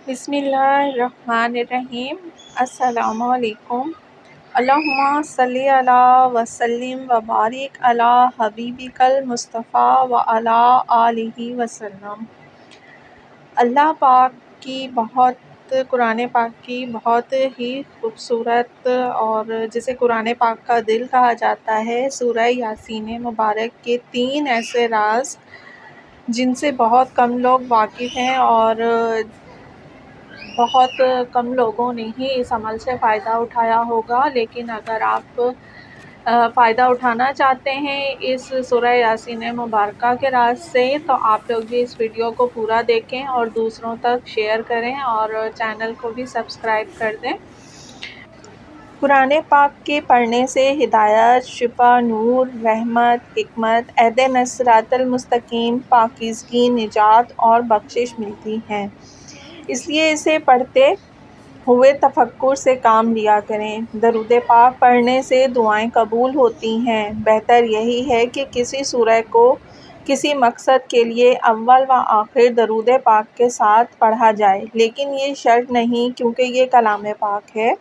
بسم اللہ الرحمن الرحیم۔ السلام علیکم۔ اللہم صلی علی وسلم وبارک علی حبیبک المصطفیٰ وعلی آلہ وسلم۔ اللہ پاک کی قرآن پاک کی بہت ہی خوبصورت اور جسے قرآن پاک کا دل کہا جاتا ہے، سورہ یاسین مبارک کے 3 ایسے راز جن سے بہت کم لوگ واقف ہیں اور بہت کم لوگوں نے ہی اس عمل سے فائدہ اٹھایا ہوگا، لیکن اگر آپ فائدہ اٹھانا چاہتے ہیں اس سورہ یاسین مبارکہ کے راز سے تو آپ لوگ بھی اس ویڈیو کو پورا دیکھیں اور دوسروں تک شیئر کریں اور چینل کو بھی سبسکرائب کر دیں۔ قرآن پاک کے پڑھنے سے ہدایت، شفا، نور، رحمت، حکمت، اہدنا الصراط المستقیم، پاکیزگی، نجات اور بخشش ملتی ہے۔ اس لیے اسے پڑھتے ہوئے تفکر سے کام لیا کریں۔ درود پاک پڑھنے سے دعائیں قبول ہوتی ہیں۔ بہتر یہی ہے کہ کسی سورہ کو کسی مقصد کے لیے اول و آخر درود پاک کے ساتھ پڑھا جائے، لیکن یہ شرط نہیں کیونکہ یہ کلام پاک ہے۔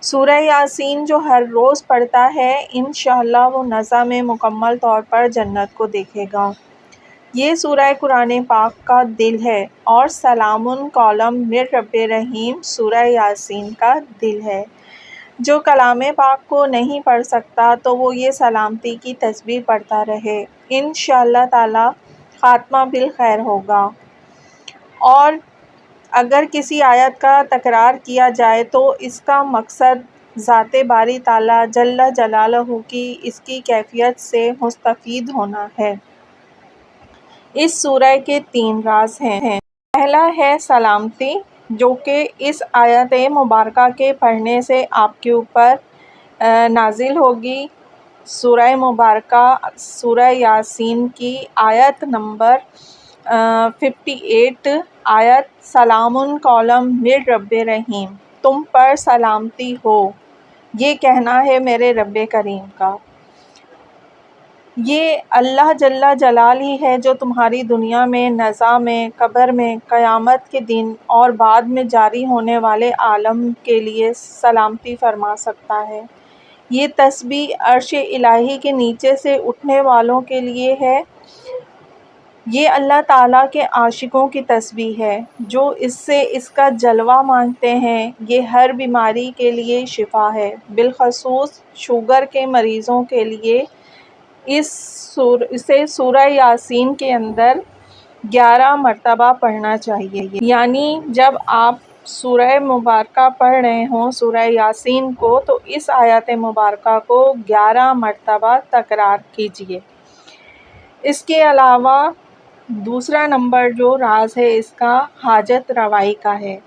سورہ یاسین جو ہر روز پڑھتا ہے انشاءاللہ وہ نظر میں مکمل طور پر جنت کو دیکھے گا۔ یہ سورہ قرآن پاک کا دل ہے اور سلام قولا من رب رحیم سورہ یاسین کا دل ہے۔ جو کلام پاک کو نہیں پڑھ سکتا تو وہ یہ سلامتی کی تسبیح پڑھتا رہے، انشاءاللہ تعالی خاتمہ بالخیر ہوگا۔ اور اگر کسی آیت کا تکرار کیا جائے تو اس کا مقصد ذات باری تعالی جل جلالہ کی اس کی کیفیت سے مستفید ہونا ہے۔ اس سورہ کے 3 راز ہیں۔ پہلا ہے سلامتی، جو کہ اس آیت مبارکہ کے پڑھنے سے آپ کے اوپر نازل ہوگی۔ سورہ مبارکہ سورہ یاسین کی آیت نمبر 58 آیت سلام قولا من رب رحیم، تم پر سلامتی ہو، یہ کہنا ہے میرے رب کریم کا۔ یہ اللہ جل جلالہ ہی ہے جو تمہاری دنیا میں، نزا میں، قبر میں، قیامت کے دن اور بعد میں جاری ہونے والے عالم کے لیے سلامتی فرما سکتا ہے۔ یہ تسبیح عرش الہی کے نیچے سے اٹھنے والوں کے لیے ہے۔ یہ اللہ تعالیٰ کے عاشقوں کی تسبیح ہے جو اس سے اس کا جلوہ مانگتے ہیں۔ یہ ہر بیماری کے لیے شفا ہے، بالخصوص شوگر کے مریضوں کے لیے۔ اسے سورہ یاسین کے اندر 11 مرتبہ پڑھنا چاہیے، یعنی جب آپ سورہ مبارکہ پڑھ رہے ہوں سورہ یاسین کو تو اس آیت مبارکہ کو 11 مرتبہ تکرار کیجیے۔ اس کے علاوہ دوسرا نمبر جو راز ہے اس کا حاجت روائی کا ہے،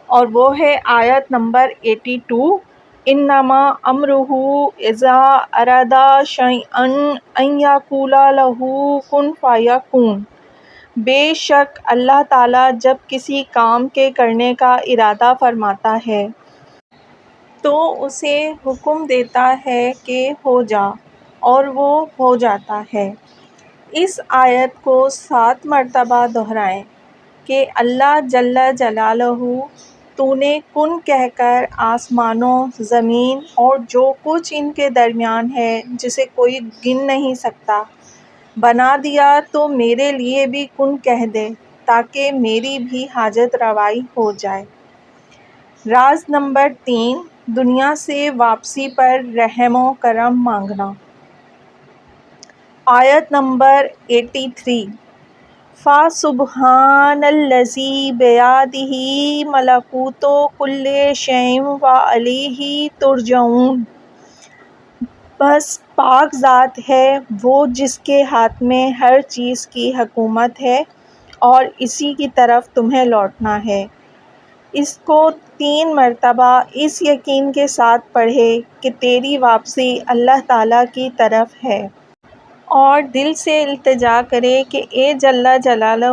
اور وہ ہے آیت نمبر 82 انما امرہ اذا اراد شیئا ان یقول لہ کن فیکون۔ بے شک اللہ تعالیٰ جب کسی کام کے کرنے کا ارادہ فرماتا ہے تو اسے حکم دیتا ہے کہ ہو جا، اور وہ ہو جاتا ہے۔ اس آیت کو 7 مرتبہ دہرائیں کہ اللہ جل جلالہ تو نے کن کہہ کر آسمانوں، زمین اور جو کچھ ان کے درمیان ہے جسے کوئی گن نہیں سکتا بنا دیا، تو میرے لیے بھی کن کہہ دے تاکہ میری بھی حاجت روائی ہو جائے۔ راز نمبر 3 دنیا سے واپسی پر رحم و کرم مانگنا۔ آیت نمبر 83 فَسُبْحَانَ الَّذِی بِیَدِہِ مَلَکُوتُ کُلِّ شَیْءٍ وَإِلَیہِ تُرْجَعُونَ۔ بس پاک ذات ہے وہ جس کے ہاتھ میں ہر چیز کی حکومت ہے اور اسی کی طرف تمہیں لوٹنا ہے۔ اس کو 3 مرتبہ اس یقین کے ساتھ پڑھے کہ تیری واپسی اللہ تعالیٰ کی طرف ہے، اور دل سے التجا کرے کہ اے جل جلالہ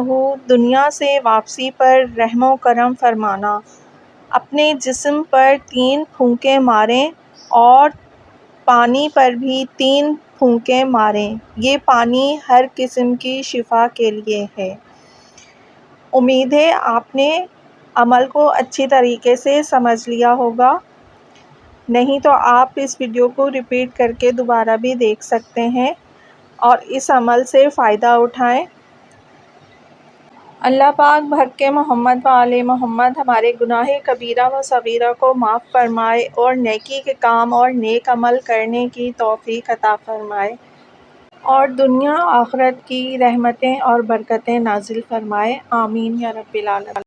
دنیا سے واپسی پر رحم و کرم فرمانا۔ اپنے جسم پر 3 پھونکے ماریں اور پانی پر بھی 3 پھونکے ماریں، یہ پانی ہر قسم کی شفا کے لیے ہے۔ امید ہے آپ نے عمل کو اچھی طریقے سے سمجھ لیا ہوگا، نہیں تو آپ اس ویڈیو کو ریپیٹ کر کے دوبارہ بھی دیکھ سکتے ہیں اور اس عمل سے فائدہ اٹھائیں۔ اللہ پاک بحق محمد و آل محمد ہمارے گناہ کبیرہ و صغیرہ کو معاف فرمائے اور نیکی کے کام اور نیک عمل کرنے کی توفیق عطا فرمائے اور دنیا آخرت کی رحمتیں اور برکتیں نازل فرمائے، آمین یا رب العالمین۔